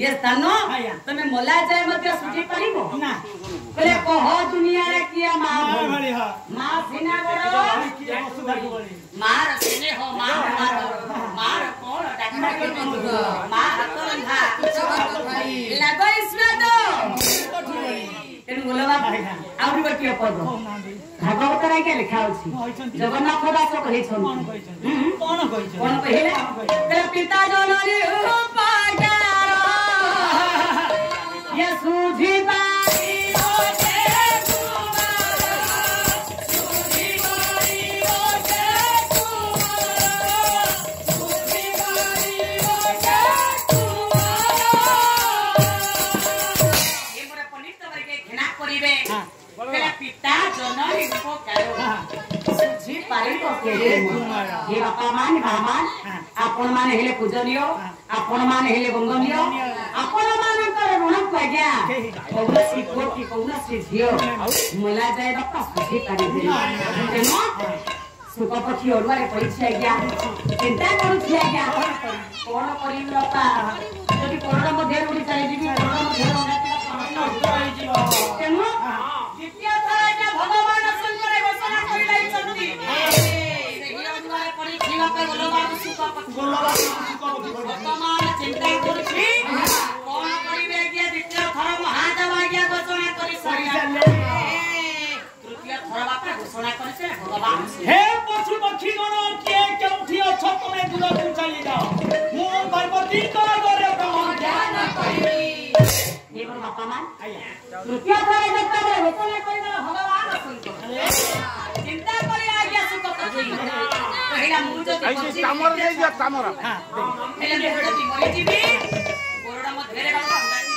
ये स्थानो तमे मोला जाय मते सुझी परिबो ना करे कह दुनिया रे किया मां मां सिना बड़ो मार सिने हो मार कोन डाक्टर के मां हतरंधा लगो इसमें तो तेनु बोलबा आउरी बटिया पद भागवत रे के लिखा अछि जगन्नाथ दास कहि छन कोन कहिले तेरा पिता जननी उपागा ये सूझी बारी ओटे कुमार सूझी बारी ओटे कुमार सूझी बारी ओटे कुमार ये मोर पंडित वर्गे घृणा करिवे तेरा पिता जननी उपकार सूझी पारी ओटे कुमार ये बापा मान भामान आपण माने हेले पूजनीय आपण माने हेले बंदनीय आपण माने करे ऋण पाग्या कौनसी कोटी कौनसी झियो मला जाय बापा सुखी करी दे तेनो सुपपथी ओरवारे परीक्षा गया चिंता करू छिया गया कोन करी बापा जदि कोरोना मध्ये उडी चली जीवी कोरोना मध्ये तेनो द्वितीय थरा के भगवान शंकर घोषणा करि लाई छथि सेही ओरवारे परीक्षा पे गोलबा सुपपथी वर्तमान चिंता करू छी कोन करिवे गया द्वितीय थरा महादेव गया घोषणा करि सरिया तृतीय थरा बापा घोषणा करिसे भगवान हे पशु पक्षी गण के केउठी अछ तमे दूर को चली जाओ मु पार्वती को गरे ब्रह्म ज्ञान करिबी ये बापा मान तृतीय थरा जत्ता घोषणा करिबा भगवान सुनतो चिंता करि आ गया सुपपथी पहिला मु जति पक्षी कामर नहीं जा कामर हेले जति मरि जीवी कोरोना मध्ये रे बापा